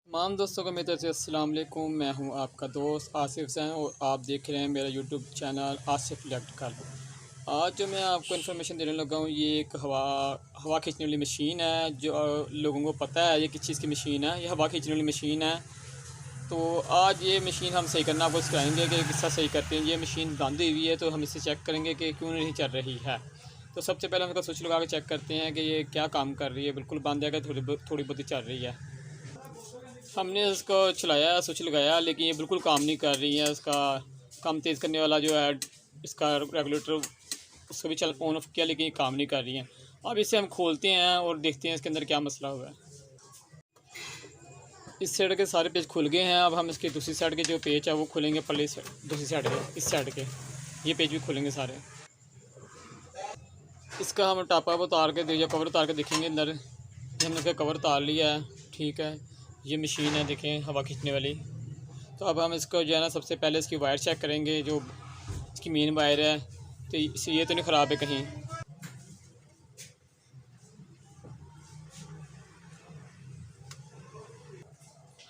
तमाम दोस्तों को मेरी तरफ से अस्सलाम वालेकुम। मैं हूं आपका दोस्त आसिफ हुसैन और आप देख रहे हैं मेरा यूट्यूब चैनल आसिफ इलेक्ट्रिकल। आज जो मैं आपको इन्फॉर्मेशन देने लगा हूं ये एक हवा खींचने वाली मशीन है। जो लोगों को पता है ये किस चीज़ की मशीन है, ये हवा खींचने वाली मशीन है। तो आज ये मशीन हम सही करना आपको सिखाएंगे कि किस तरह सही करते हैं। ये मशीन बंद हुई है तो हम इसे चेक करेंगे कि क्यों नहीं चल रही है। तो सबसे पहले हम इसका स्विच लगा के चेक करते हैं कि ये क्या काम कर रही है। बिल्कुल बंद है कि थोड़ी बहुत ही चल रही है। हमने इसको चलाया, स्विच लगाया, लेकिन ये बिल्कुल काम नहीं कर रही है। इसका कम तेज़ करने वाला जो है इसका रेगुलेटर, उसको भी चल ऑन ऑफ किया लेकिन ये काम नहीं कर रही है। अब इसे हम खोलते हैं और देखते हैं इसके अंदर क्या मसला हुआ है। इस साइड के सारे पेज खुल गए हैं। अब हम इसके दूसरी साइड के जो पेज है वो खोलेंगे। पहले दूसरी साइड के, इस साइड के ये पेज भी खोलेंगे सारे। इसका हम टापा उतार के या कवर उतार के देखेंगे अंदर। हमने इसका कवर उतार लिया है, ठीक है। ये मशीन है, देखें, हवा खींचने वाली। तो अब हम इसको जो है ना सबसे पहले इसकी वायर चेक करेंगे, जो इसकी मेन वायर है। तो ये तो नहीं ख़राब है कहीं।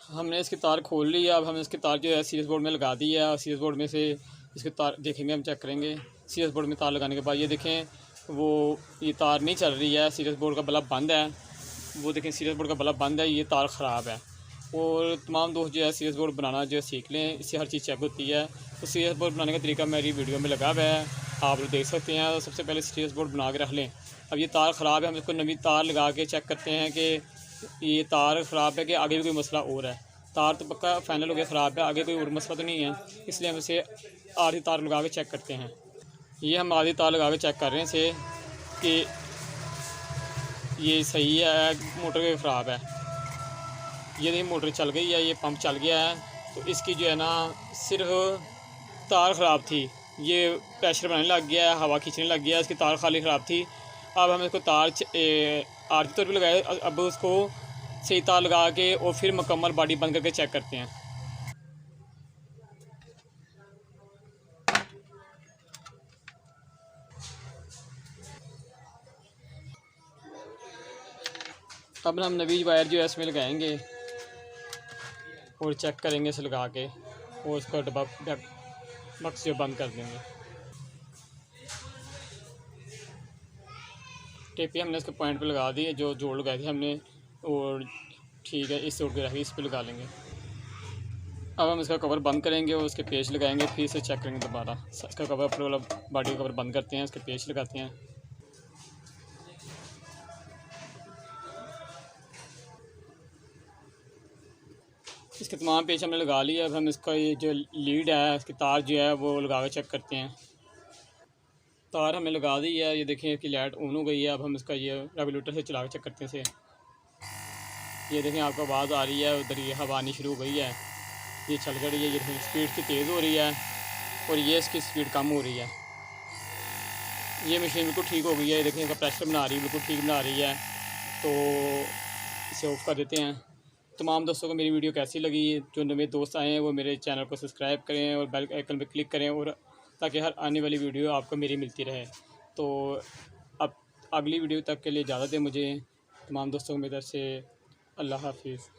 हमने इसकी तार खोल ली है। अब हम इसकी तार जो है सीरीज बोर्ड में लगा दी है और सीरीज बोर्ड में से इसकी तार देखेंगे, हम चेक करेंगे। सीरीज बोर्ड में तार लगाने के बाद ये देखें वो ये तार नहीं चल रही है। सीरीज बोर्ड का बल्ब बंद है। वो देखें सीरीज बोर्ड का बल्ब बंद है, ये तार ख़राब है। और तमाम दोस्त जो है सीरीज बोर्ड बनाना जो है सीख लें, इससे हर चीज़ चेक होती है। तो सीरीज बोर्ड बनाने का तरीका मेरी वीडियो में लगा हुआ है, आप लोग देख सकते हैं। तो सबसे पहले सीरीज बोर्ड बना के रख लें। अब ये तार ख़राब है, हम इसको नवी तार लगा के चेक करते हैं कि ये तार ख़राब है कि आगे भी कोई मसला और है। तार तो पक्का फाइनल हो गया ख़राब है, आगे कोई और मसला तो नहीं है। इसलिए हम इसे आधी तार लगा के चेक करते हैं। ये हम आधी तार लगा के चेक कर रहे हैं इसे कि ये सही है, मोटर के ख़राब है। ये नहीं, मोटर चल गई है, ये पंप चल गया है। तो इसकी जो है ना सिर्फ तार ख़राब थी, ये प्रेशर बनाने लग गया है, हवा खींचने लग गया है। इसकी तार खाली ख़राब थी। अब हम इसको तार आरती तौर पर लगाए। अब उसको सही तार लगा के और फिर मुकम्मल बॉडी बंद करके चेक करते हैं। अब हम नवी वायर जो है इसमें लगाएंगे और चेक करेंगे इसे लगा के, और उसका डब्बा बक्स जो बंद कर देंगे। टेपी हमने इसके पॉइंट पे लगा दी है, जो जोड़ लगाए थे हमने, और ठीक है, इस जोड़ के रखी, इस पे लगा लेंगे। अब हम इसका कवर बंद करेंगे और उसके पेच लगाएंगे, फिर से चेक करेंगे दोबारा। इसका कवर अपने वाला बॉडी कवर बंद करते हैं, इसके पेच लगाते हैं। इसके तमाम पेच हमने लगा लिया। अब हम इसका ये जो लीड है, इसकी तार जो है वो लगा के चेक करते हैं। तार हमने लगा दी है, ये देखें इसकी लाइट ऑन हो गई है। अब हम इसका ये रेगुलेटर से चला के चेक करते हैं इसे। ये देखें आपको आवाज़ आ रही है, उधर ये हवा आनी शुरू हो गई है, ये चल रही है। ये देखें स्पीड की तेज़ हो रही है और ये इसकी स्पीड कम हो रही है। ये मशीन बिल्कुल ठीक हो गई है। ये देखें इसका प्रेशर बना रही है, बिल्कुल ठीक बना रही है। तो इसे ऑफ कर देते हैं। तमाम दोस्तों को मेरी वीडियो कैसी लगी, जो नए दोस्त आए हैं वो मेरे चैनल को सब्सक्राइब करें और बेल आइकन पर क्लिक करें, और ताकि हर आने वाली वीडियो आपको मेरी मिलती रहे। तो अब अगली वीडियो तक के लिए इजाज़त दें मुझे। तमाम दोस्तों को मेरी तरफ से अल्लाह हाफिज़।